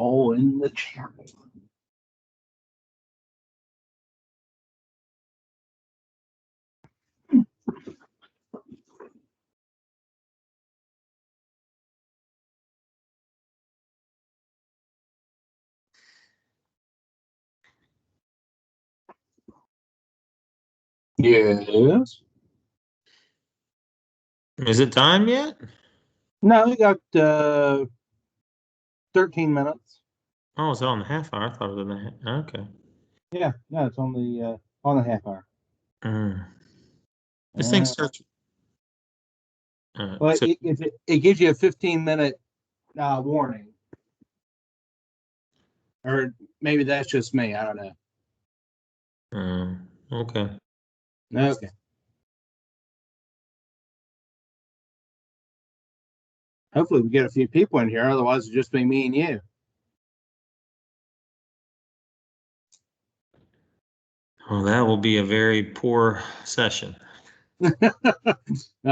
all in the channel. Yes. Is it time yet? No, we got 13 minutes. Oh, it's on the half hour. I thought it was on the okay. Yeah, no, it's on the half hour. This thing starts. Well, it gives you a 15-minute warning, or maybe that's just me. I don't know. Okay. Okay. Hopefully, we get a few people in here. Otherwise, it'll just be me and you. Well, that will be a very poor session. No,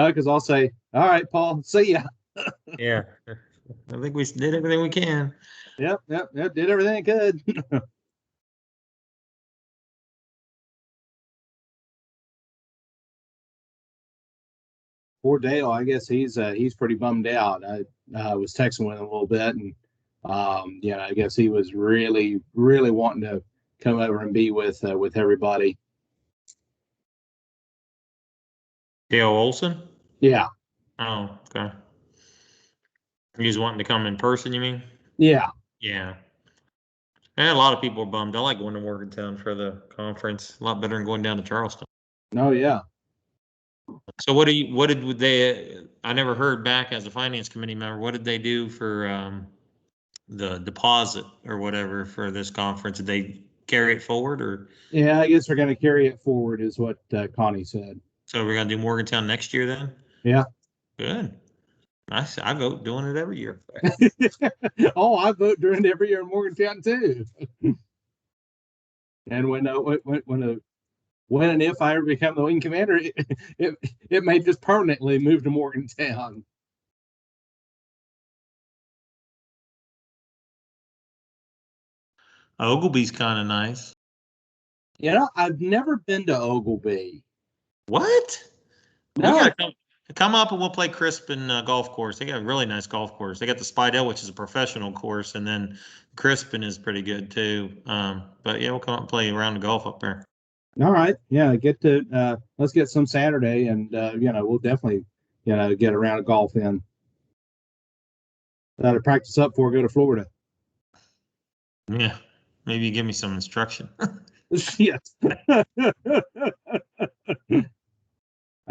because I'll say, "All right, Paul, see ya." Yeah, I think we did everything we can. Yep, did everything I could. Poor Dale, I guess he's pretty bummed out. I was texting with him a little bit, and I guess he was really wanting to come over and be with everybody. Dale Olson? Yeah. Oh, okay. He's wanting to come in person, you mean? Yeah. Yeah. And a lot of people are bummed. I like going to Morgantown for the conference. A lot better than going down to Charleston. Oh yeah. So I never heard back as a finance committee member, what did they do for the deposit or whatever for this conference? Did they carry it forward or? Yeah, I guess we're going to carry it forward is what Connie said. So we're going to do Morgantown next year then? Yeah. Good. Nice. I go doing it every year. Oh, I vote during every year in Morgantown too. And when and if I ever become the wing commander, it may just permanently move to Morgantown. Ogilvy's kind of nice. You know, I've never been to Ogilvy. What? No. We got to come up and we'll play Crispin golf course. They got a really nice golf course. They got the Spidell, which is a professional course, and then Crispin is pretty good too. But yeah, we'll come up and play around the golf up there. All right. Yeah, let's get some Saturday, and we'll definitely get around golf in. To practice up before we go to Florida. Yeah, maybe you give me some instruction. Yes.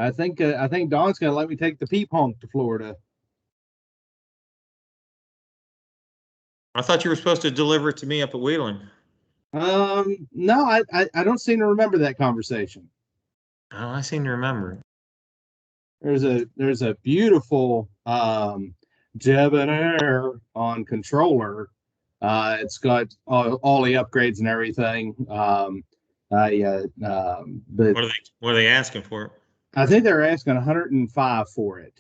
I think Dawn's gonna let me take the peep honk to Florida. I thought you were supposed to deliver it to me up at Wheeling. No, I don't seem to remember that conversation. Oh, I seem to remember. There's a beautiful debonair on controller. It's got all the upgrades and everything. But what are they asking for it? I think they're asking 105 for it.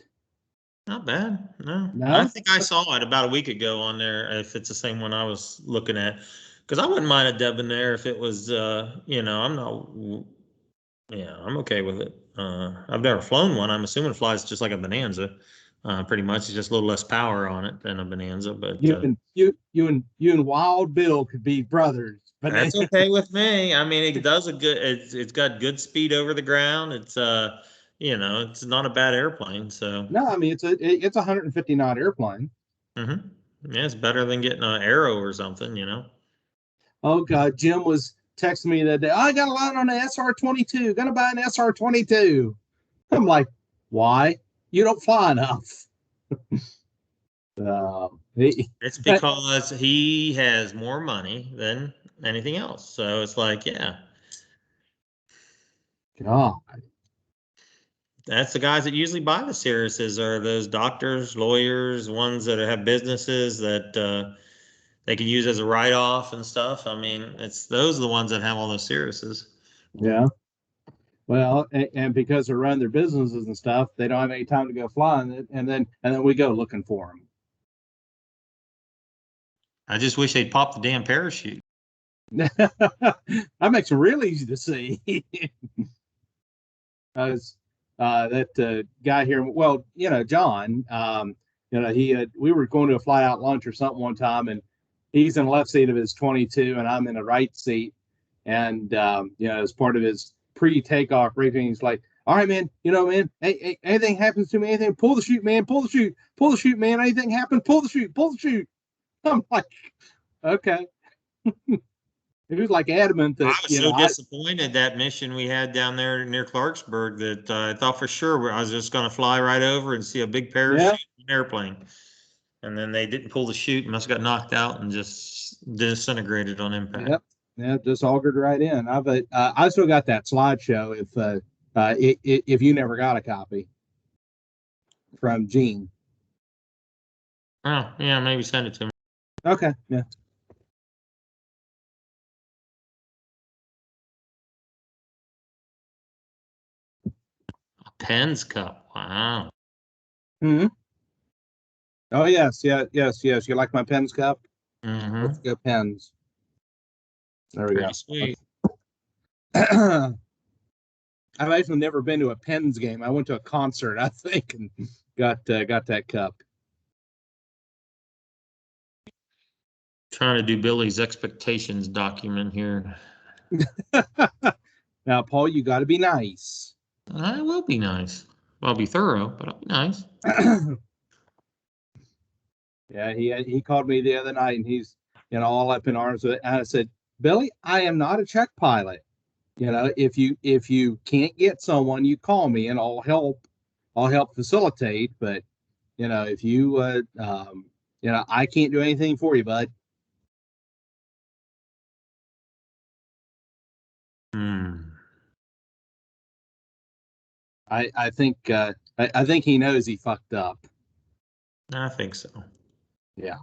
Not bad. No, I think I saw it about a week ago on there. If it's the same one I was looking at, because I wouldn't mind a debonair if it was. I'm not. Yeah, I'm okay with it. I've never flown one. I'm assuming it flies just like a Bonanza. Pretty much, it's just a little less power on it than a Bonanza. But you and Wild Bill could be brothers. But that's okay with me. I mean, it does a good. It's got good speed over the ground. It's it's not a bad airplane. So no, I mean it's a 150 knot airplane. Mm-hmm. Yeah, it's better than getting an Arrow or something. Oh God, Jim was texting me that day. I got a line on an SR-22. Gonna buy an SR-22. I'm like, why? You don't fly enough. It's because he has more money than anything else. So it's like, yeah. God. That's the guys that usually buy the Cirruses are those doctors, lawyers, ones that have businesses that they can use as a write-off and stuff. I mean, those are the ones that have all those Cirruses. Yeah. Well, and because they run their businesses and stuff, they don't have any time to go flying, and then we go looking for them. I just wish they'd pop the damn parachute. That makes it real easy to see. That guy here, well, John, we were going to a fly out lunch or something one time, and he's in the left seat of his 22, and I'm in the right seat. And, as part of his pre-takeoff briefing, he's like, all right, man, man, hey, anything happens to me, anything, pull the chute, man, pull the chute, man, anything happens, pull the chute. I'm like, okay. He was like adamant that, I was so disappointed that mission we had down there near Clarksburg that I thought for sure I was just going to fly right over and see a big parachute airplane. And then they didn't pull the chute and must have got knocked out and just disintegrated on impact. Yep. Yeah, just augured right in. I still got that slideshow if you never got a copy from Gene. Oh, yeah, maybe send it to me. Okay, yeah. Penn's Cup. Wow. Hmm. Oh, yes. You like my Penn's Cup? Mm-hmm. Let's go Pens. There we go. Sweet. I've actually never been to a Pens game. I went to a concert, I think, and got that cup. Trying to do Billy's expectations document here. Now, Paul, you got to be nice. I will be nice. I'll be thorough, but I'll be nice. Yeah, he called me the other night, and he's all up in arms with it. And I said, Billy, I am not a check pilot. If you can't get someone, you call me, and I'll help facilitate. But if you I can't do anything for you, bud. I think he knows he fucked up. I think so. Yeah.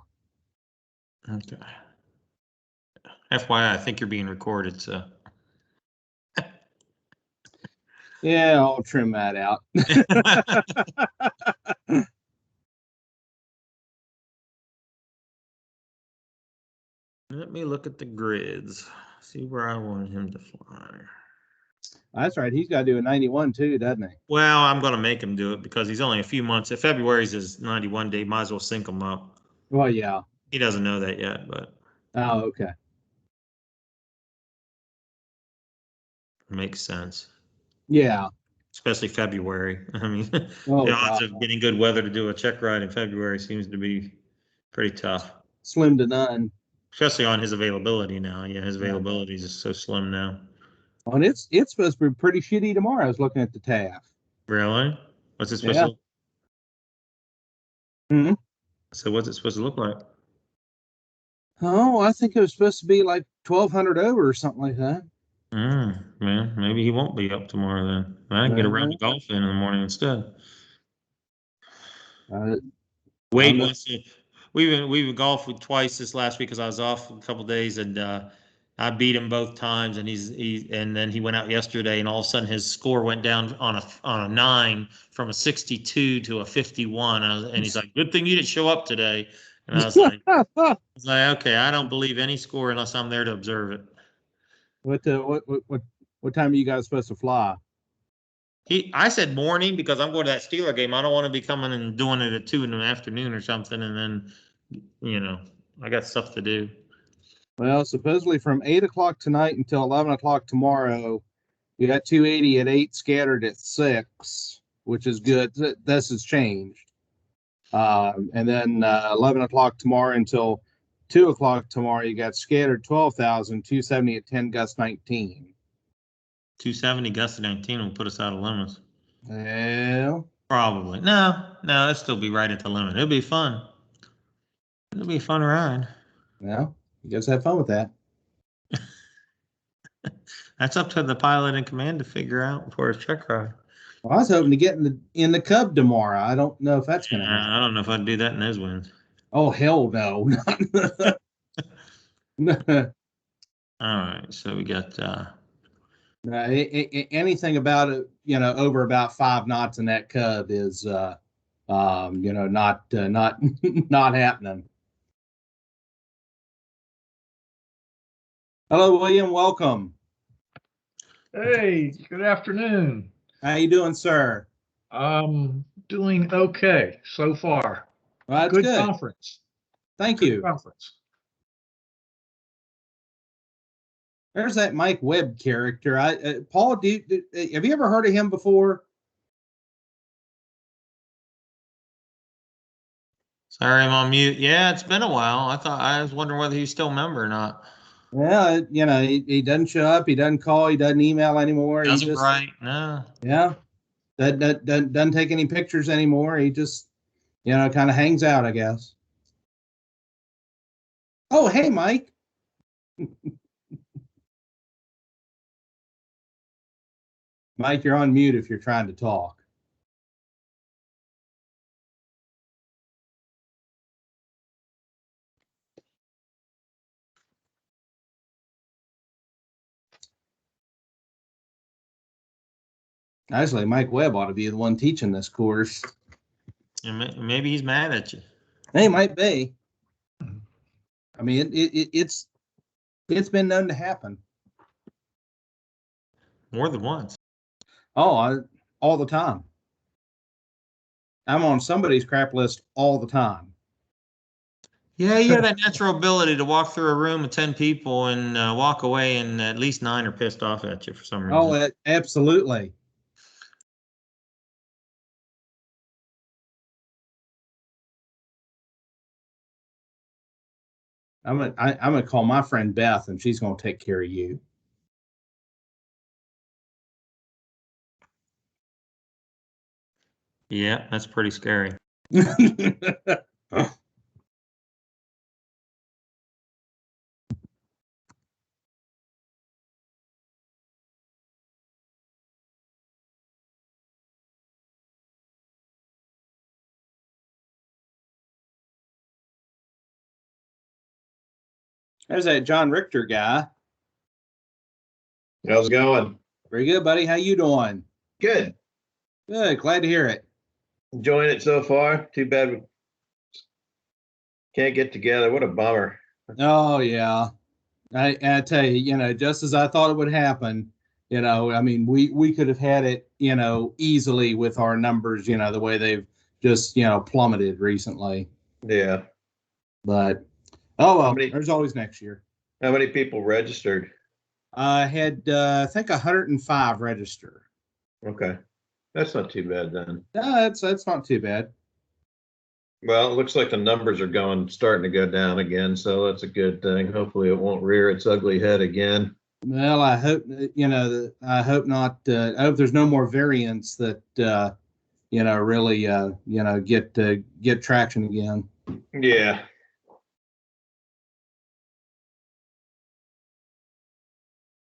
Okay. FYI, I think you're being recorded, so. Yeah, I'll trim that out. Let me look at the grids. See where I want him to fly. That's right. He's got to do a 91 too, doesn't he? Well, I'm going to make him do it because he's only a few months. If February's his 91 day, might as well sync him up. Well, yeah. He doesn't know that yet, but. Oh, okay. Makes sense. Yeah. Especially February. I mean, the God. odds of getting good weather to do a check ride in February seems to be pretty tough. Slim to none. Especially on his availability now. Yeah, his availability is just so slim now. Well, and it's supposed to be pretty shitty tomorrow. I was looking at the TAF. Really? What's it supposed to look? Mm-hmm. So what's it supposed to look like? Oh, I think it was supposed to be like 1,200 over or something like that. Man, maybe he won't be up tomorrow then. I can get around to golf in the morning instead. Wade wants to. We've golfed twice this last week because I was off a couple of days, and I beat him both times. And and then he went out yesterday, and all of a sudden his score went down on a 9 from a 62 to a 51. And he's like, "Good thing you didn't show up today." And I was like, "Okay, I don't believe any score unless I'm there to observe it." What time are you guys supposed to fly? I said morning because I'm going to that Steeler game. I don't want to be coming and doing it at 2 in the afternoon or something, and then I got stuff to do. Well, supposedly from 8 o'clock tonight until 11 o'clock tomorrow, you got 280 at 8, scattered at 6, which is good. This has changed. And then 11 o'clock tomorrow until 2 o'clock tomorrow, you got scattered 12,000, 270 at 10, gust 19. 270 gust 19 will put us out of limits. Well, probably. No, it'll still be right at the limit. It'll be fun. It'll be a fun ride. Well, you guys have fun with that. That's up to the pilot in command to figure out for his check ride. Well, I was hoping to get in the Cub tomorrow. I don't know if that's going to happen. I don't know if I'd do that in his winds. Oh, hell no. All right, so we got anything about it, over about 5 knots in that Cub is not happening. Hello, William. Welcome. Hey, good afternoon. How you doing, sir? Doing okay so far. Well, that's Good good. conference. Thank Good you. conference. There's that Mike Webb character. Paul, have you ever heard of him before? Sorry, I'm on mute. Yeah, it's been a while. I was wondering whether he's still a member or not. Yeah, he doesn't show up. He doesn't call. He doesn't email anymore. Doesn't he just write. No. Yeah, doesn't take any pictures anymore. He just kind of hangs out, I guess. Oh, hey, Mike. Mike, you're on mute if you're trying to talk. Actually, Mike Webb ought to be the one teaching this course. And maybe he's mad at you. He might be. I mean, it's been known to happen. More than once. Oh, all the time. I'm on somebody's crap list all the time. Yeah, you have that natural ability to walk through a room with 10 people and walk away, and at least 9 are pissed off at you for some reason. Oh, absolutely. I'm gonna call my friend Beth, and she's gonna take care of you. Yeah, that's pretty scary. There's that John Richter guy. How's it going? Very good, buddy. How you doing? Good. Good. Glad to hear it. Enjoying it so far. Too bad we can't get together. What a bummer. Oh yeah. I tell you, just as I thought it would happen, I mean, we could have had it, easily with our numbers, the way they've just, plummeted recently. Yeah. But oh well, there's always next year. How many people registered? I had I think 105 register. Okay. That's not too bad then. No, that's not too bad. Well, it looks like the numbers are starting to go down again, so that's a good thing. Hopefully it won't rear its ugly head again. Well, I hope I hope not. I hope there's no more variants that really get traction again. Yeah.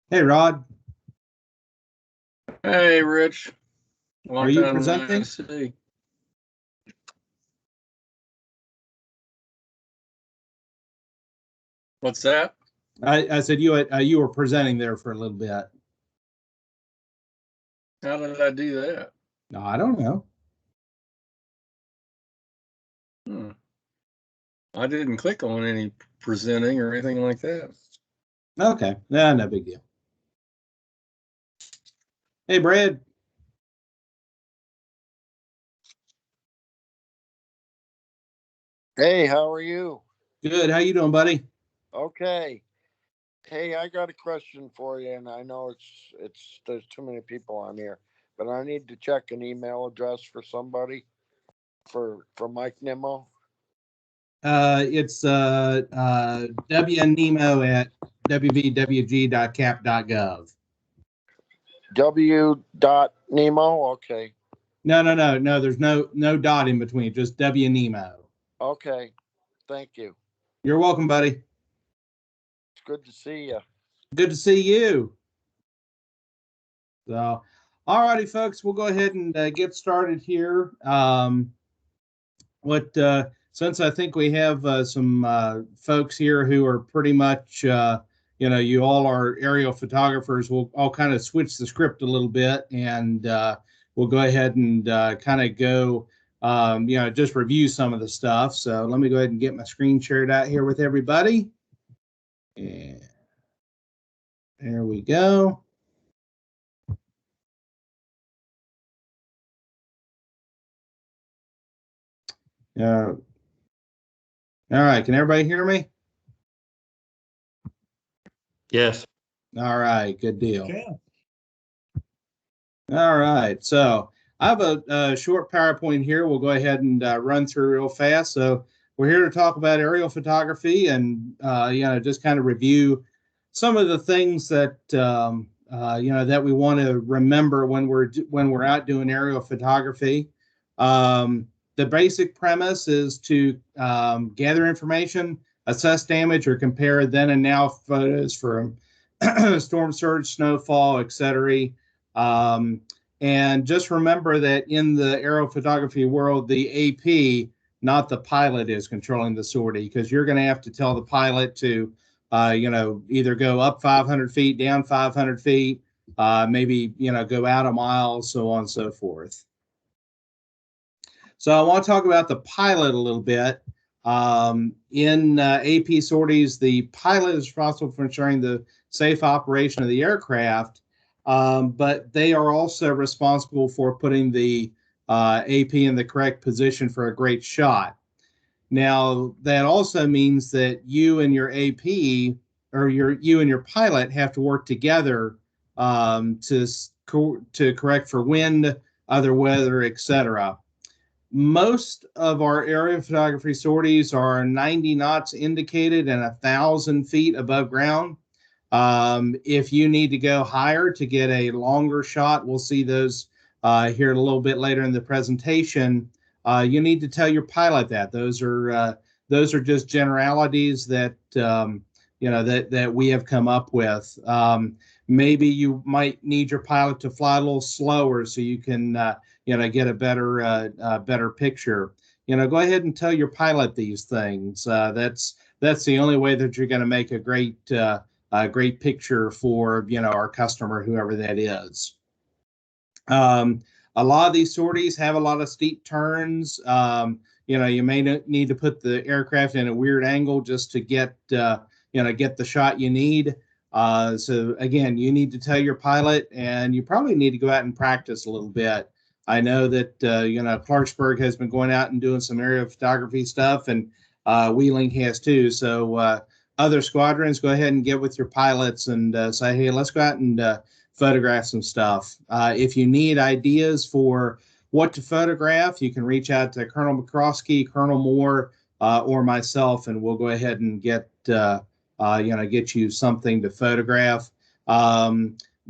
Hey, Rod. Hey, Rich. Long Are you time presenting? no see. What's that? I said you were presenting there for a little bit. How did I do that? No, I don't know. I didn't click on any presenting or anything like that. Okay, no big deal. Hey, Brad. Hey, how are you? Good. How you doing, buddy? Okay. Hey, I got a question for you, and I know there's too many people on here, but I need to check an email address for somebody for Mike Nimmo. It's WNEMO at WVWG.cap.gov. W.Nemo. Okay. No. There's no dot in between. Just WNEMO. Okay. Thank you. You're welcome, buddy. It's good to see you. Good to see you. So, all righty, folks, we'll go ahead and get started here. Since I think we have some folks here who are pretty much, you all are aerial photographers, we'll all kind of switch the script a little bit, and we'll go ahead and kind of go, just review some of the stuff. So let me go ahead and get my screen shared out here with everybody. And There we go. All right. Can everybody hear me? Yes. All right. Good deal. Okay. All right. So I have a short PowerPoint here. We'll go ahead and run through real fast. So we're here to talk about aerial photography and, just kind of review some of the things that, that we want to remember when we're out doing aerial photography. The basic premise is to gather information, assess damage, or compare then and now photos from storm surge, snowfall, etc. And just remember that in the aerial photography world, the AP, not the pilot, is controlling the sortie, because you're going to have to tell the pilot to, either go up 500 feet, down 500 feet, maybe, go out a mile, so on and so forth. So I want to talk about the pilot a little bit. In AP sorties, the pilot is responsible for ensuring the safe operation of the aircraft, but they are also responsible for putting the AP in the correct position for a great shot. Now, that also means that you and your AP, or you and your pilot, have to work together to correct for wind, other weather, etc. Most of our aerial photography sorties are 90 knots indicated and 1,000 feet above ground. If you need to go higher to get a longer shot, we'll see those here a little bit later in the presentation. You need to tell your pilot that. Those are just generalities that that we have come up with. Maybe you might need your pilot to fly a little slower so you can get a better picture. Go ahead and tell your pilot these things. That's the only way that you're going to make a great picture for our customer, whoever that is. A lot of these sorties have a lot of steep turns. You may need to put the aircraft in a weird angle just to get the shot you need. So again, you need to tell your pilot, and you probably need to go out and practice a little bit. I know that Clarksburg has been going out and doing some aerial photography stuff, and Wheeling has too. So other squadrons, go ahead and get with your pilots and say, hey, let's go out and photograph some stuff. If you need ideas for what to photograph, you can reach out to Colonel McCroskey, Colonel Moore, or myself, and we'll go ahead and get you something to photograph.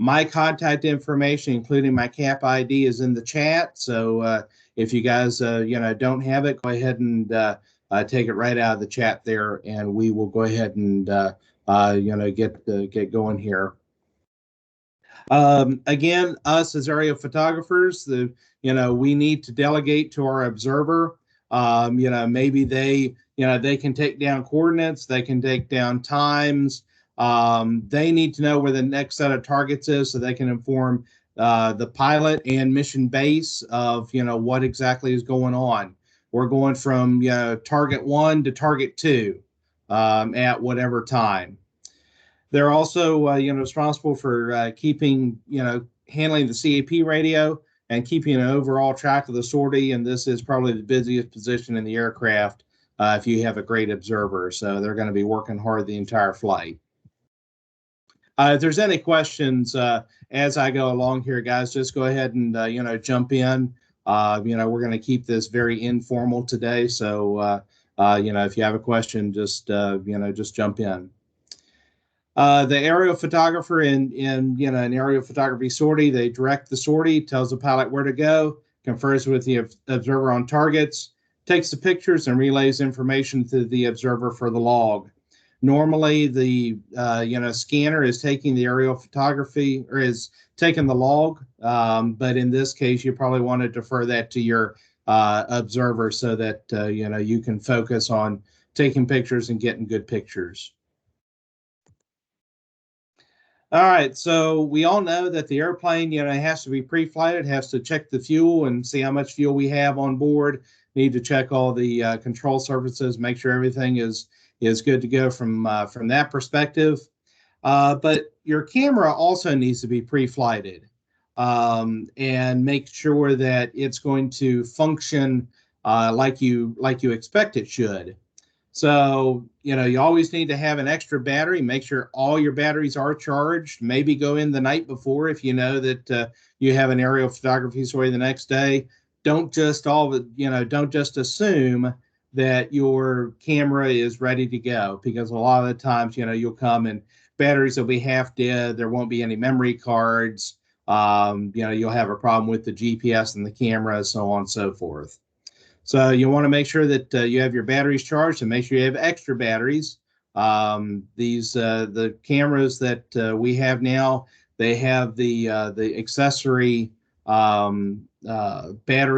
My contact information, including my CAP ID, is in the chat. So if you guys don't have it, go ahead and take it right out of the chat there, and we will go ahead and get going here. Again, us as aerial photographers, we need to delegate to our observer. Maybe they can take down coordinates, they can take down times. They need to know where the next set of targets is so they can inform the pilot and mission base of what exactly is going on. We're going from target 1 to target 2 at whatever time. They're also responsible for keeping handling the CAP radio and keeping an overall track of the sortie. And this is probably the busiest position in the aircraft if you have a great observer. So they're going to be working hard the entire flight. If there's any questions as I go along here, guys, just go ahead and jump in. We're going to keep this very informal today. So if you have a question, just jump in. The aerial photographer in an aerial photography sortie, they direct the sortie, tells the pilot where to go, confers with the observer on targets, takes the pictures, and relays information to the observer for the log. Normally, the scanner is taking the aerial photography, or is taking the log, but in this case, you probably want to defer that to your observer so that you can focus on taking pictures and getting good pictures. All right, so we all know that the airplane, has to be pre-flighted, has to check the fuel and see how much fuel we have on board. Need to check all the control surfaces, make sure everything is good to go from that perspective. But your camera also needs to be pre-flighted, and make sure that it's going to function like you expect it should. So, you always need to have an extra battery. Make sure all your batteries are charged. Maybe go in the night before if you know that you have an aerial photography story the next day. Don't just don't just assume that your camera is ready to go, because a lot of the times, you'll come and batteries will be half dead. There won't be any memory cards. You'll have a problem with the GPS and the camera, so on and so forth. So you want to make sure that you have your batteries charged, and make sure you have extra batteries. The cameras that we have now, they have the accessory battery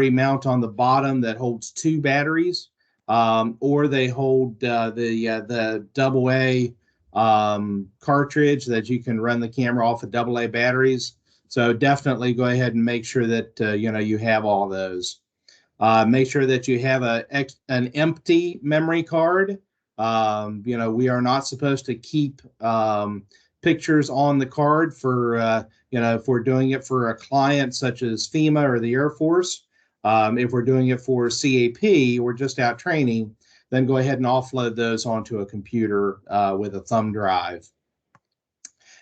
mount on the bottom that holds 2 batteries, or they hold the AA cartridge that you can run the camera off of AA batteries. So definitely go ahead and make sure that you have all those. Make sure that you have an empty memory card. We are not supposed to keep pictures on the card for, if we're doing it for a client such as FEMA or the Air Force. If we're doing it for CAP, we're just out training, then go ahead and offload those onto a computer with a thumb drive.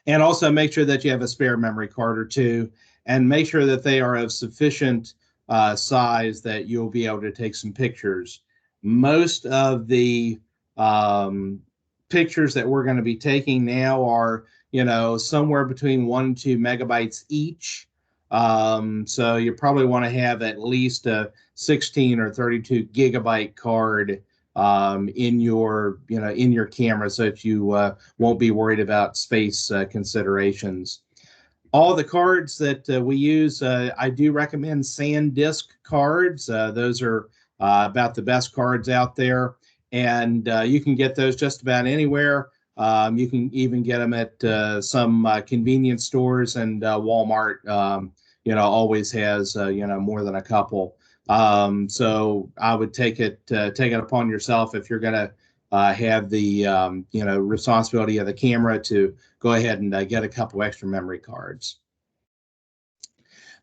And also make sure that you have a spare memory card or two, and make sure that they are of sufficient size that you'll be able to take some pictures. Most of the pictures that we're going to be taking now are, somewhere between 1 and 2 megabytes each. So you probably want to have at least a 16 or 32 gigabyte card in your camera, so that you won't be worried about space considerations. All the cards that we use, I do recommend SanDisk cards. Those are about the best cards out there, and you can get those just about anywhere. You can even get them at some convenience stores, and Walmart, always has more than a couple. So I would take it upon yourself, if you're going to have the responsibility of the camera, to go ahead and get a couple extra memory cards.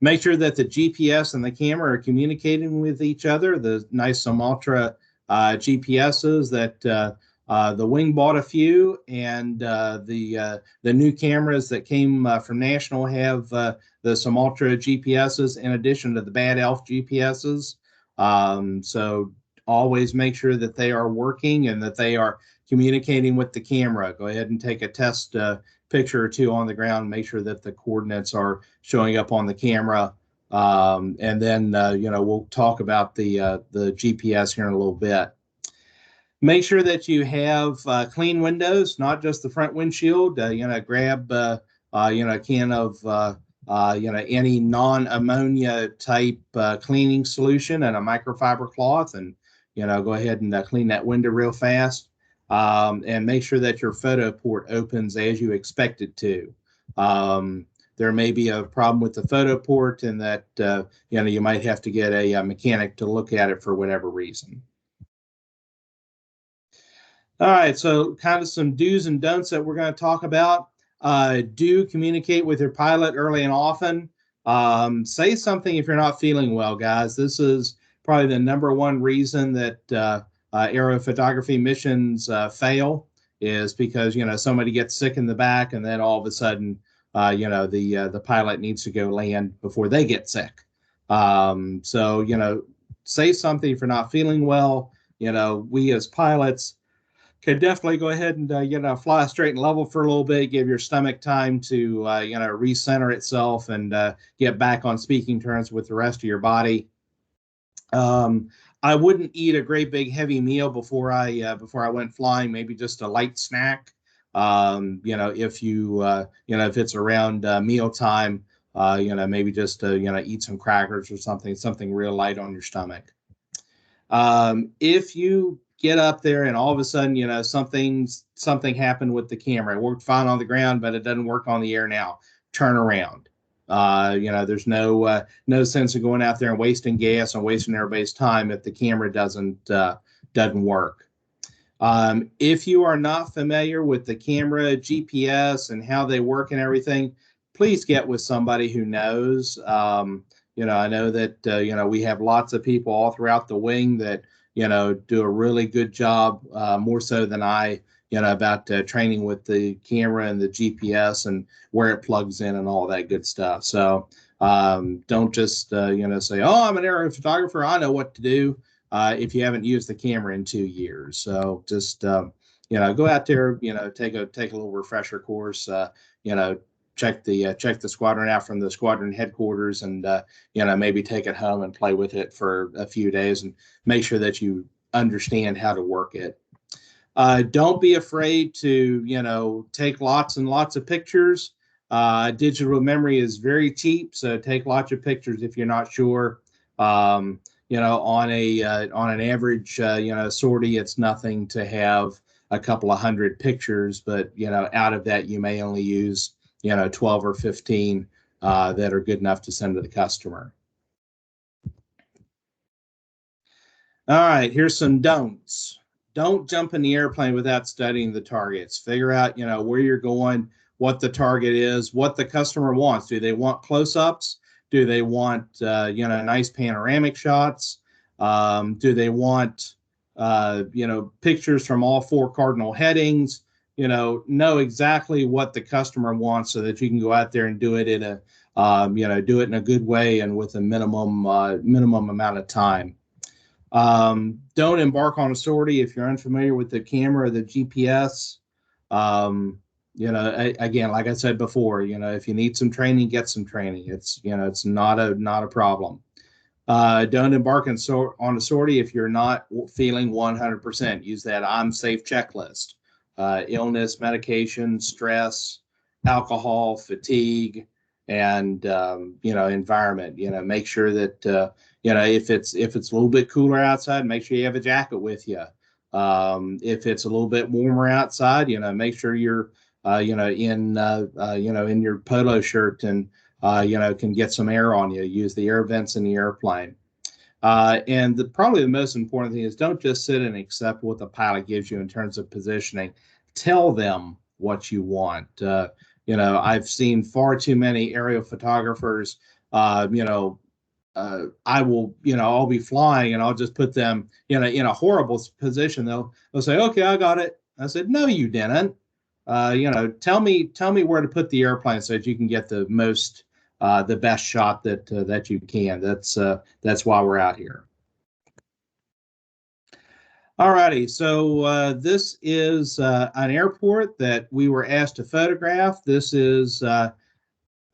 Make sure that the GPS and the camera are communicating with each other. The nice Sumaltra GPSs that the Wing bought a few, and the new cameras that came from National have the Sumaltra GPSs in addition to the Bad Elf GPSs. So always make sure that they are working and that they are communicating with the camera. Go ahead and take a test picture or two on the ground, make sure that the coordinates are showing up on the camera. And then, we'll talk about the GPS here in a little bit. Make sure that you have clean windows, not just the front windshield. Grab a can of any non-ammonia type cleaning solution and a microfiber cloth, and go ahead and clean that window real fast. And make sure that your photo port opens as you expect it to. There may be a problem with the photo port, and that you might have to get a mechanic to look at it for whatever reason. All right, so kind of some do's and don'ts that we're going to talk about. Do communicate with your pilot early and often. Say something if you're not feeling well, guys. This is probably the #1 reason that aerophotography missions fail, is because somebody gets sick in the back, and then all of a sudden the pilot needs to go land before they get sick. So say something if you're not feeling well. We as pilots can definitely go ahead and fly straight and level for a little bit, give your stomach time to recenter itself, and get back on speaking terms with the rest of your body. I wouldn't eat a great big heavy meal before I went flying. Maybe just a light snack. If it's around meal time, maybe just eat some crackers or something real light on your stomach. If you get up there and all of a sudden, something happened with the camera. It worked fine on the ground, but it doesn't work on the air now. Turn around. There's no sense of going out there and wasting gas and wasting everybody's time if the camera doesn't work. If you are not familiar with the camera, GPS, and how they work and everything, please get with somebody who knows. I know that, we have lots of people all throughout the wing that, do a really good job, more so than I, about training with the camera and the GPS and where it plugs in and all that good stuff. So don't just, say, oh, I'm an aerial photographer, I know what to do. If you haven't used the camera in 2 years. So just, go out there, take a little refresher course, check the squadron out from the squadron headquarters and, maybe take it home and play with it for a few days and make sure that you understand how to work it. Don't be afraid to, take lots and lots of pictures. Digital memory is very cheap, so take lots of pictures if you're not sure. On an average, sortie, it's nothing to have a couple of hundred pictures, but out of that you may only use 12 or 15 that are good enough to send to the customer. All right, here's some don'ts. Don't jump in the airplane without studying the targets. Figure out, where you're going, what the target is, what the customer wants. Do they want close-ups? Do they want, nice panoramic shots? Do they want, pictures from all 4 cardinal headings? Know exactly what the customer wants so that you can go out there and do it in a, do it in a good way and with a minimum amount of time. Don't embark on a sortie if you're unfamiliar with the camera or the GPS. Again, like I said before, if you need some training, get some training. It's not a problem. Don't embark on a sortie if you're not feeling 100%. Use that I'm safe checklist. Illness, medication, stress, alcohol, fatigue, and environment. Make sure that if it's a little bit cooler outside, make sure you have a jacket with you. If it's a little bit warmer outside, make sure you're in your polo shirt and can get some air on you. Use the air vents in the airplane. And probably the most important thing is don't just sit and accept what the pilot gives you in terms of positioning. Tell them what you want. I've seen far too many aerial photographers. I will, I'll be flying and I'll just put them, in a horrible position. They'll say, okay, I got it. I said, no, you didn't. Tell me where to put the airplane so that you can get the best shot that you can. That's why we're out here. All righty, so this is an airport that we were asked to photograph. This is the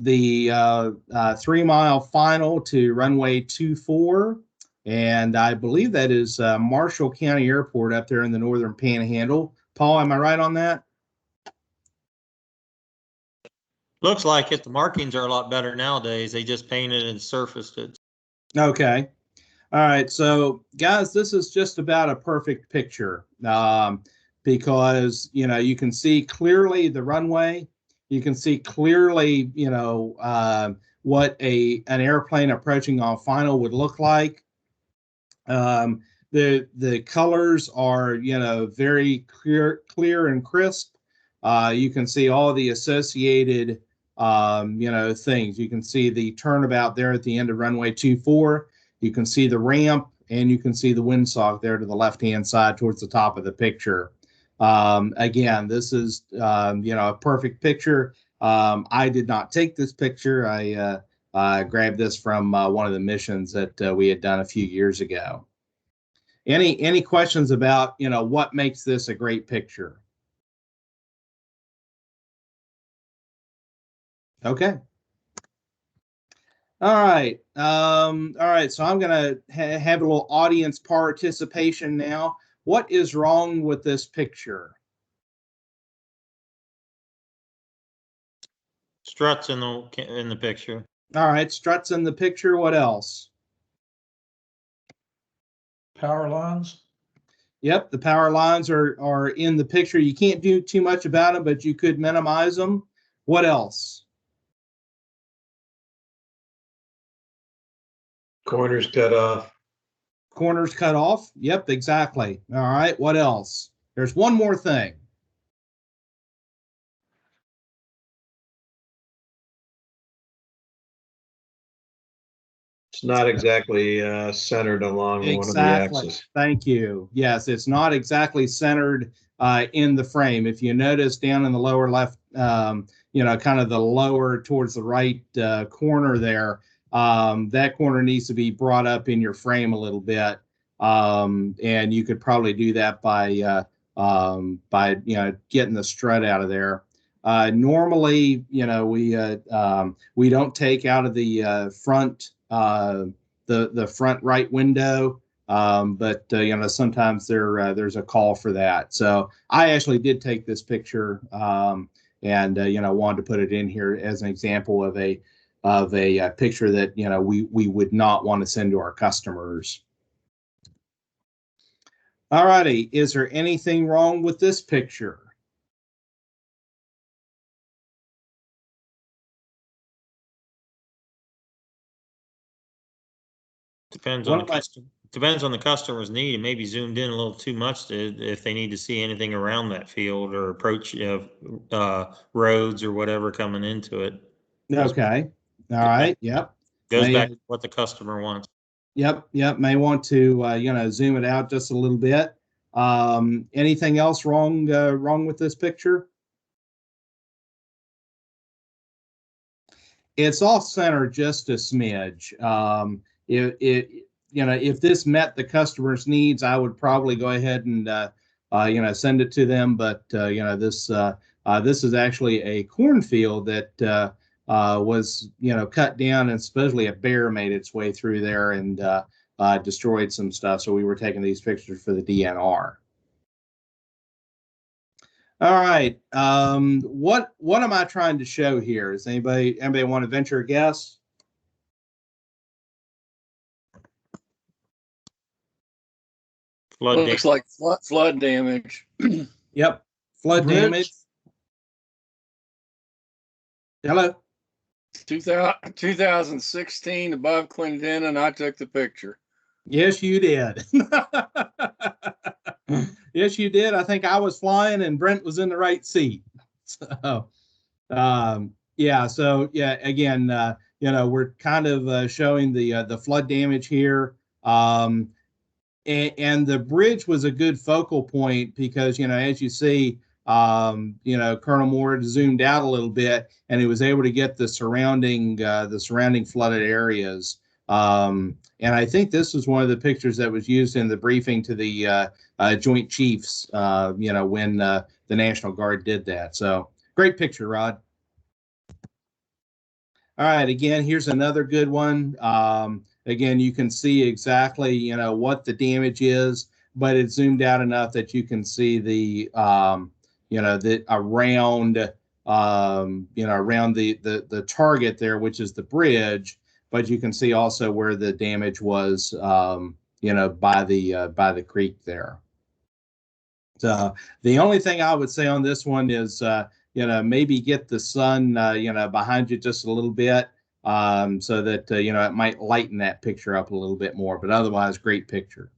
3-mile final to runway 24, and I believe that is Marshall County Airport up there in the northern Panhandle. Paul, am I right on that? Looks like it. The markings are a lot better nowadays. They just painted and surfaced it. Okay. All right. So, guys, this is just about a perfect picture because, you can see clearly the runway. You can see clearly, what an airplane approaching on final would look like. The colors are, very clear and crisp. You can see all the associated things. You can see the turnabout there at the end of runway 24. You can see the ramp and you can see the windsock there to the left-hand side towards the top of the picture. Again, this is, a perfect picture. I did not take this picture. I grabbed this from one of the missions that we had done a few years ago. Any questions about, what makes this a great picture? Okay. All right. All right. So I'm going to have a little audience participation now. What is wrong with this picture? Struts in the picture. All right. Struts in the picture. What else? Power lines. Yep. The power lines are in the picture. You can't do too much about them, but you could minimize them. What else? Corners cut off. Corners cut off. Yep, exactly. All right. What else? There's one more thing. It's not exactly centered along one of the axes. Thank you. Yes, it's not exactly centered in the frame. If you notice down in the lower left, kind of the lower towards the right corner there, that corner needs to be brought up in your frame a little bit. And you could probably do that by getting the strut out of there. Normally, we don't take out of the front the front right window, but sometimes there's a call for that. So I actually did take this picture, and wanted to put it in here as an example of a picture that we would not want to send to our customers. All righty, is there anything wrong with this picture? Depends on the customer's need. It may be zoomed in a little too much if they need to see anything around that field or approach roads or whatever coming into it. Okay. All right. Yep. Goes back to what the customer wants. Yep. May want to zoom it out just a little bit. Anything else wrong with this picture? It's off center just a smidge. If this met the customer's needs, I would probably go ahead and send it to them. But this is actually a cornfield that was cut down, and supposedly a bear made its way through there and destroyed some stuff. So we were taking these pictures for the DNR. All right. What am I trying to show here? Does anybody want to venture a guess? Looks like flood damage. Yep. Flood damage. Hello. 2016 above Clendenin. I took the picture. Yes, you did. Yes, you did. I think I was flying and Brent was in the right seat. So, yeah. So, yeah. Again, we're kind of showing the flood damage here, and the bridge was a good focal point because as you see, Colonel Moore zoomed out a little bit and he was able to get the surrounding flooded areas. And I think this was one of the pictures that was used in the briefing to the Joint Chiefs, when the National Guard did that. So great picture, Rod. All right, again, here's another good one. Again, you can see exactly, what the damage is, but it's zoomed out enough that you can see the, around the target there, which is the bridge. But you can see also where the damage was, by the creek there. So the only thing I would say on this one is, maybe get the sun, behind you just a little bit, so that, it might lighten that picture up a little bit more. But otherwise, great picture.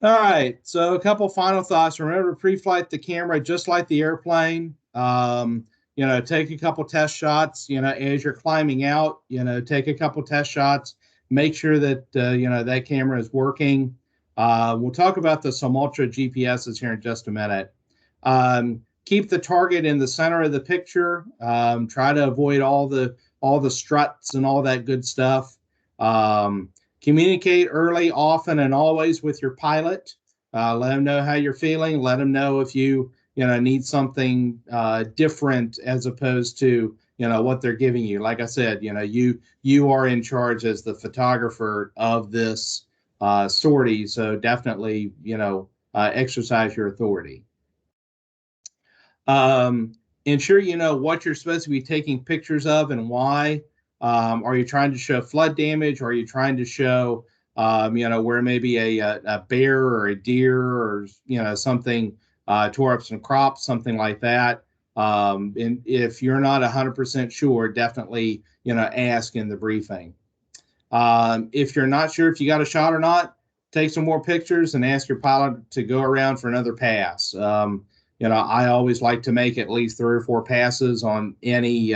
All right. So a couple final thoughts. Remember to pre-flight the camera just like the airplane. Take a couple test shots, as you're climbing out, take a couple test shots, make sure that, that camera is working. We'll talk about the Sumultra GPSs here in just a minute. Keep the target in the center of the picture. Try to avoid all the struts and all that good stuff. Communicate early, often, and always with your pilot. Let them know how you're feeling. Let them know if you need something different as opposed to what they're giving you. Like I said, you are in charge as the photographer of this sortie, so definitely exercise your authority. Ensure you know what you're supposed to be taking pictures of and why. Are you trying to show flood damage? Or are you trying to show where maybe a bear or a deer or something tore up some crops, something like that. And if you're not 100% sure, definitely ask in the briefing. If you're not sure if you got a shot or not, take some more pictures and ask your pilot to go around for another pass. I always like to make at least 3 or 4 passes on any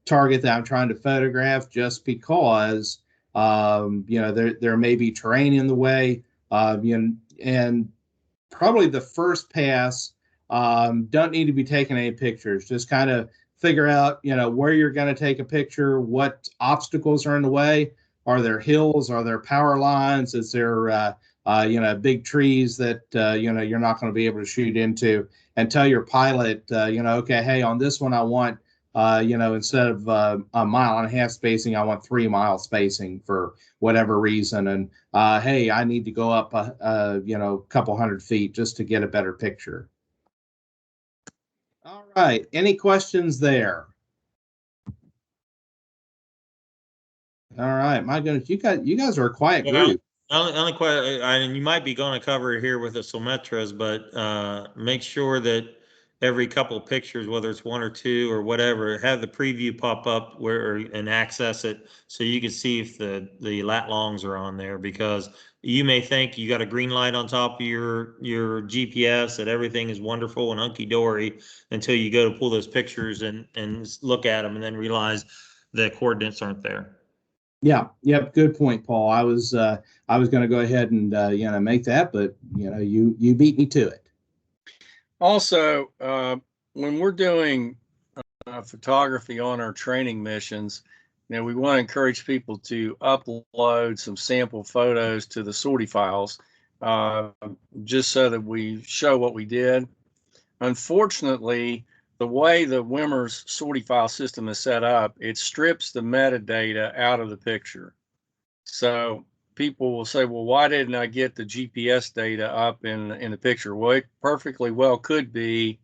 target that I'm trying to photograph, just because there may be terrain in the way. And probably the first pass don't need to be taking any pictures. Just kind of figure out where you're going to take a picture, what obstacles are in the way. Are there hills? Are there power lines? Is there big trees that you're not going to be able to shoot into? And tell your pilot, okay, hey, on this one I want instead of 1.5 mile spacing, I want 3 mile spacing for whatever reason. And hey, I need to go up a couple hundred feet just to get a better picture. All right, any questions there? All right, my goodness, you guys are a quiet group. Only question, and you might be going to cover it here with the Sometras, but make sure that every couple of pictures, whether it's 1 or 2 or whatever, have the preview pop up and access it so you can see if the lat longs are on there, because you may think you got a green light on top of your GPS, that everything is wonderful and hunky dory until you go to pull those pictures and look at them and then realize the coordinates aren't there. Yeah. Yep. Good point, Paul. I was going to go ahead and make that, but you beat me to it. Also, when we're doing photography on our training missions, we want to encourage people to upload some sample photos to the sortie files, just so that we show what we did. Unfortunately, the way the Wimmer's sortie file system is set up, it strips the metadata out of the picture. So people will say, well, why didn't I get the GPS data up in the picture? Well, it perfectly well could be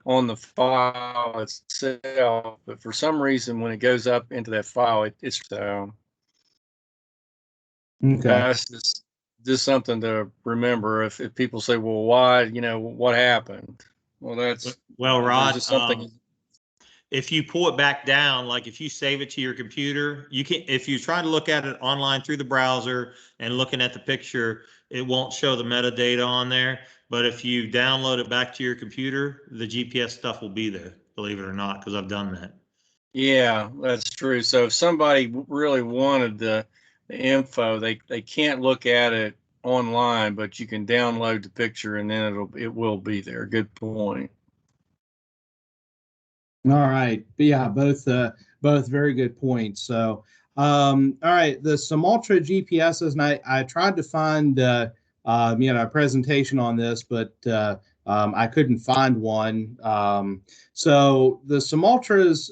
on the file itself, but for some reason, when it goes up into that file, it's okay. That's just something to remember. If people say, well, why, what happened? Well, Rod, just something. If you pull it back down, like if you save it to your computer, you can, if you try to look at it online through the browser and looking at the picture, it won't show the metadata on there. But if you download it back to your computer, the GPS stuff will be there, believe it or not, because I've done that. Yeah, that's true. So if somebody really wanted the info, they can't look at it online, but you can download the picture and then it will be there. Good point. All right. But yeah, both very good points. So all right, the Sumatra GPSs, and I tried to find a presentation on this, but I couldn't find one. So the Sumatras,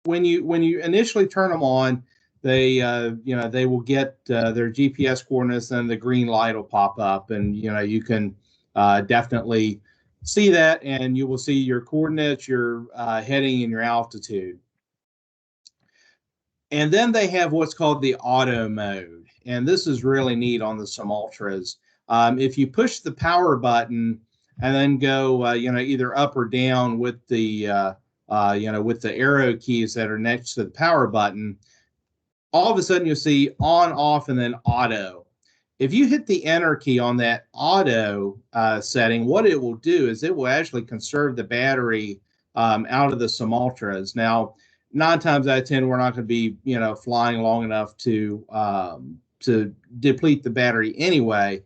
when you initially turn them on, they they will get their GPS coordinates, and the green light will pop up, and you can definitely see that, and you will see your coordinates, your heading, and your altitude. And then they have what's called the auto mode, and this is really neat on the Sumatras. If you push the power button and then go either up or down with the with the arrow keys that are next to the power button, all of a sudden you'll see on, off, and then auto. If you hit the enter key on that auto setting, what it will do is it will actually conserve the battery out of the Sumatras. Now, 9 times out of 10, we're not going to be flying long enough to deplete the battery anyway.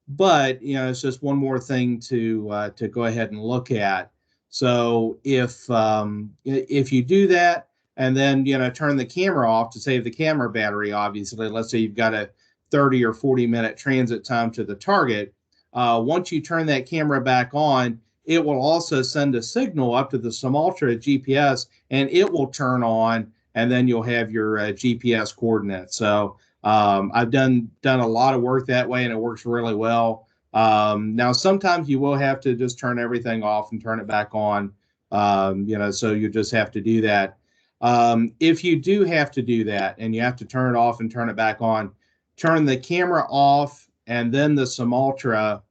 But it's just one more thing to go ahead and look at. So if you do that and then turn the camera off to save the camera battery, obviously, let's say you've got a 30 or 40 minute transit time to the target. Once you turn that camera back on, it will also send a signal up to the Sumatra GPS, and it will turn on, and then you'll have your GPS coordinates. So I've done a lot of work that way, and it works really well. Now, sometimes you will have to just turn everything off and turn it back on, so you just have to do that. If you do have to do that, and you have to turn it off and turn it back on, turn the camera off and then the Sumatra,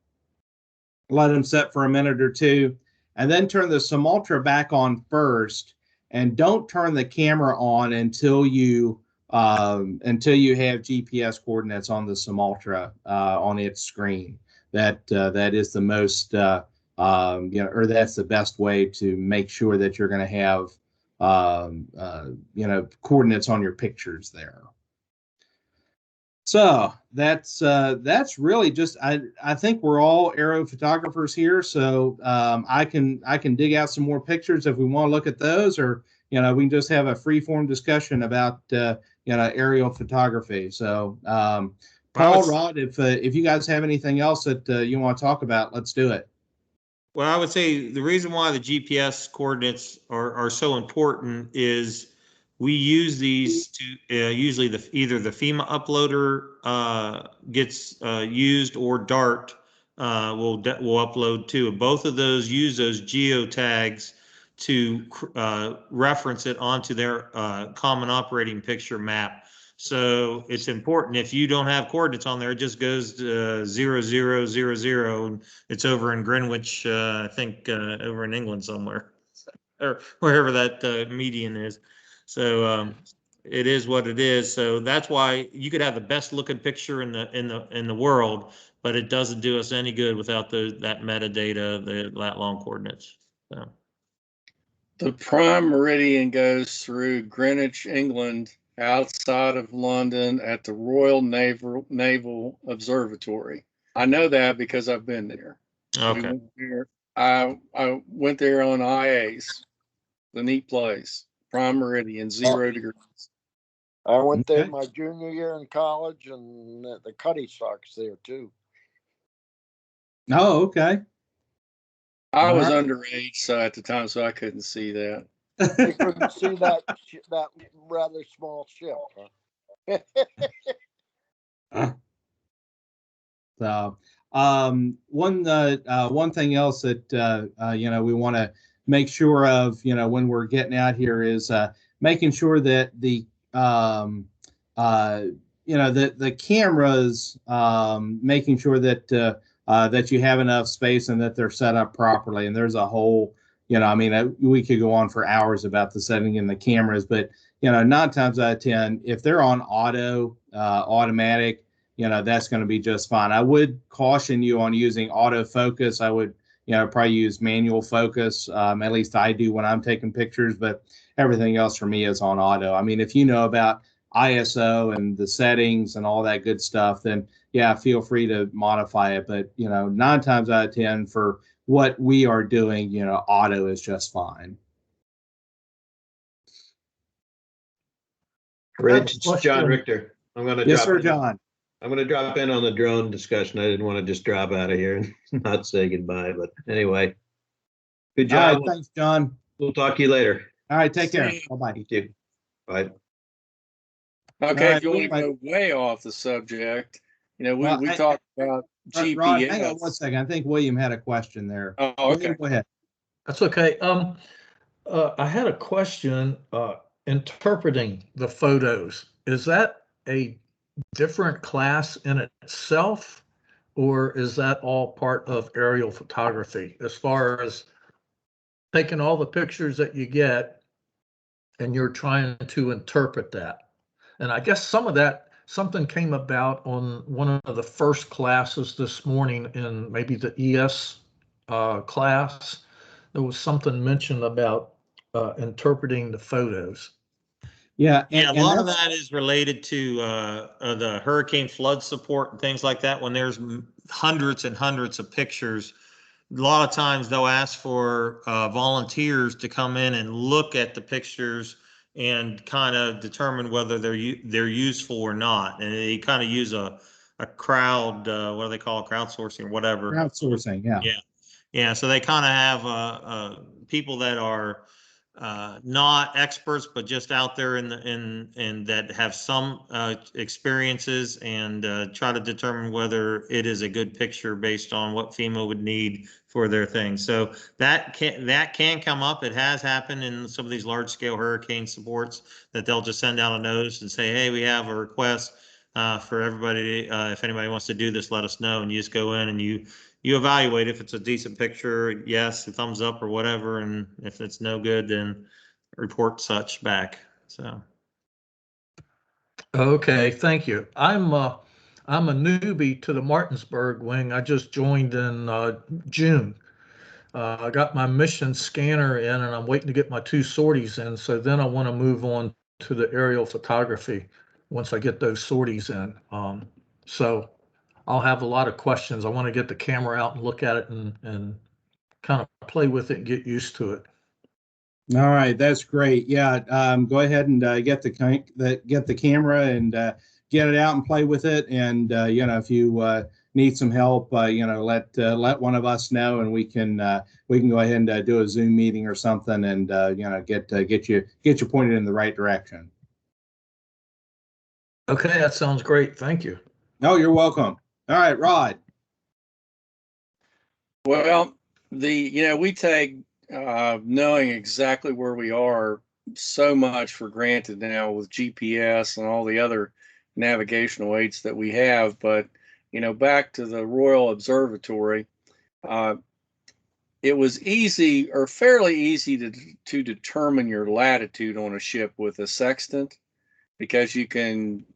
let them set for a minute or two, and then turn the Sumatra back on first, and don't turn the camera on until you until you have GPS coordinates on the Sumaltra on its screen. That is the most or that's the best way to make sure that you're going to have coordinates on your pictures there. So that's really just I think we're all aero photographers here, so I can dig out some more pictures if we want to look at those, or we can just have a free form discussion about aerial photography. So Paul, Rod, if you guys have anything else that you want to talk about, let's do it. Well, I would say the reason why the GPS coordinates are so important is we use these to usually either the FEMA uploader gets used, or DART will upload too. Both of those use those geotags to reference it onto their common operating picture map. So it's important. If you don't have coordinates on there, it just goes to 0000, and it's over in Greenwich, I think over in England somewhere, or wherever that median is. So it is what it is. So that's why you could have the best looking picture in the world, but it doesn't do us any good without that metadata, the lat long coordinates. So. The prime meridian goes through Greenwich, England, outside of London at the Royal Naval Observatory. I know that because I've been there. Okay. I went there on IAs, the neat place, prime meridian, 0 degrees. I went there my junior year in college, and the Cuddy Sock's there too. Oh, okay. I was underage at the time, so I couldn't see that. You couldn't see that rather small ship, huh? So one thing else that we want to make sure of when we're getting out here is making sure that the the cameras, making sure that that you have enough space and that they're set up properly. And there's a whole we could go on for hours about the setting in the cameras, but 9 times out of 10, if they're on automatic, that's going to be just fine. I would caution you on using autofocus. I would, probably use manual focus. At least I do when I'm taking pictures, but everything else for me is on auto. I mean, if you know about ISO and the settings and all that good stuff, then yeah, feel free to modify it. But, 9 times out of 10 for what we are doing, auto is just fine. Rich, it's John Richter. I'm going to yes, sir, John. I'm going to drop in on the drone discussion. I didn't want to just drop out of here and not say goodbye, but anyway, good job. All right, thanks, John. We'll talk to you later. All right, take care. Bye-bye. You too. Bye. Okay, right, if you want to go way off the subject, we talked about GPS. Rod, hang on 1 second. I think William had a question there. Oh, okay. William, go ahead. That's okay. I had a question. Interpreting the photos, is that a different class in itself, or is that all part of aerial photography, as far as taking all the pictures that you get and you're trying to interpret that? And I guess something came about on one of the first classes this morning in maybe the ES class. There was something mentioned about interpreting the photos. Yeah, a lot of that is related to the hurricane flood support and things like that. When there's hundreds and hundreds of pictures, a lot of times they'll ask for volunteers to come in and look at the pictures and kind of determine whether they're useful or not. And they kind of use a crowd, what do they call it, crowdsourcing or whatever. Crowdsourcing, yeah. Yeah. So they kind of have people that are not experts, but just out there and that have some experiences, and try to determine whether it is a good picture based on what FEMA would need for their thing. So that can come up. It has happened in some of these large scale hurricane supports, that they'll just send out a notice and say, hey, we have a request for everybody. If anybody wants to do this, let us know. And you just go in and you evaluate if it's a decent picture, yes, a thumbs up or whatever, and if it's no good, then report such back. So. Okay, thank you. I'm a newbie to the Martinsburg wing. I just joined in June. I got my mission scanner in, and I'm waiting to get my 2 sorties in. So then I want to move on to the aerial photography once I get those sorties in. So I'll have a lot of questions. I want to get the camera out and look at it and kind of play with it and get used to it. All right, that's great. Yeah, go ahead and get the camera and get it out and play with it. And if you need some help, let one of us know, and we can go ahead and do a Zoom meeting or something, and get you pointed in the right direction. Okay, that sounds great. Thank you. No, you're welcome. All right, Rod. Well, we take knowing exactly where we are so much for granted now with GPS and all the other navigational aids that we have. But, back to the Royal Observatory, it was easy or fairly easy to determine your latitude on a ship with a sextant, because you can,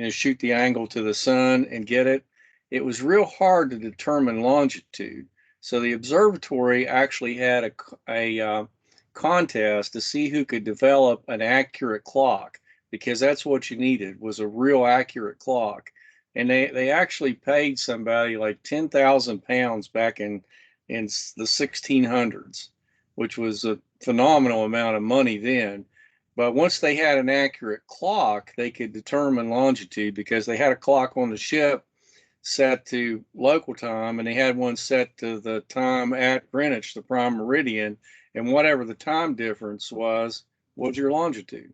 shoot the angle to the sun and get it. It was real hard to determine longitude. So the observatory actually had a contest to see who could develop an accurate clock, because that's what you needed, was a real accurate clock. And they actually paid somebody like 10,000 pounds back in the 1600s, which was a phenomenal amount of money then. But once they had an accurate clock, they could determine longitude, because they had a clock on the ship set to local time, and they had one set to the time at Greenwich, the prime meridian, and whatever the time difference was your longitude.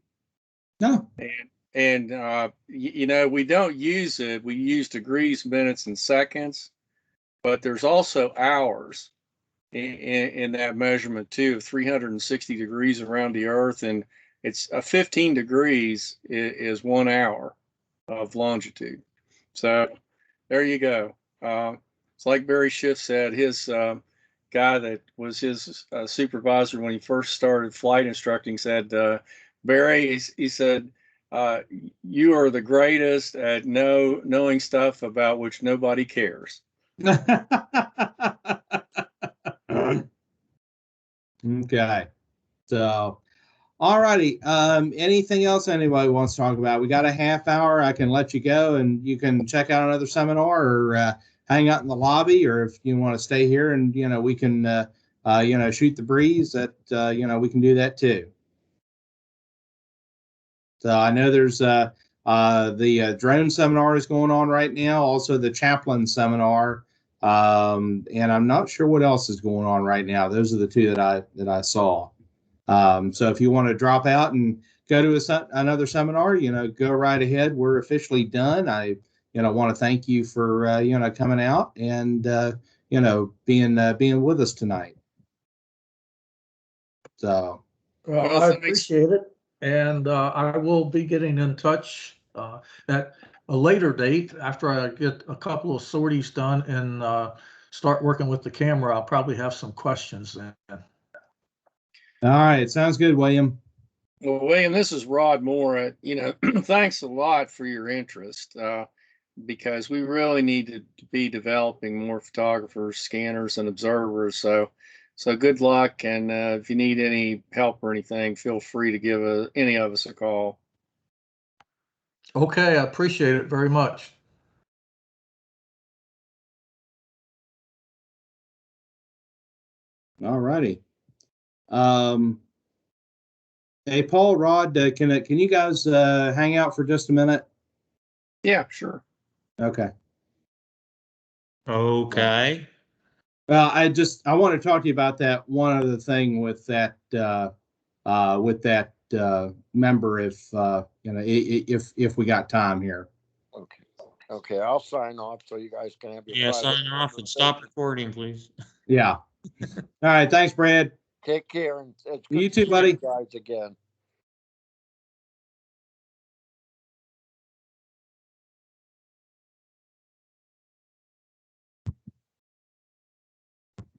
No. And we don't use it. We use degrees, minutes, and seconds, but there's also hours in that measurement too, of 360 degrees around the Earth, and it's 15 degrees is 1 hour of longitude. So there you go. It's like Barry Schiff said, his guy that was his supervisor when he first started flight instructing said, Barry, he said, you are the greatest at knowing stuff about which nobody cares. Okay. So, all righty. Anything else anybody wants to talk about? We got a half hour. I can let you go, and you can check out another seminar, or hang out in the lobby, or if you want to stay here and we can shoot the breeze. That we can do that too. So I know there's the drone seminar is going on right now. Also the chaplain seminar, and I'm not sure what else is going on right now. Those are the two that I saw. So if you want to drop out and go to another seminar, go right ahead. We're officially done. I want to thank you for coming out and being with us tonight. So well, I appreciate it, and I will be getting in touch at a later date after I get a couple of sorties done and start working with the camera. I'll probably have some questions then. All right, sounds good, William. Well, William, this is Rod Moore. Thanks a lot for your interest, because we really need to be developing more photographers, scanners, and observers. So good luck, and if you need any help or anything, feel free to give any of us a call. Okay, I appreciate it very much. All righty. Hey, Paul, Rod, can you guys hang out for just a minute? Yeah, sure. Okay. Okay. Well, I want to talk to you about that one other thing with that member, if we got time here. Okay, I'll sign off so you guys can have your Yeah, sign off and stop recording, please. Yeah. All right. Thanks, Brad. Take care, and it's good You to too, buddy. see you guys again.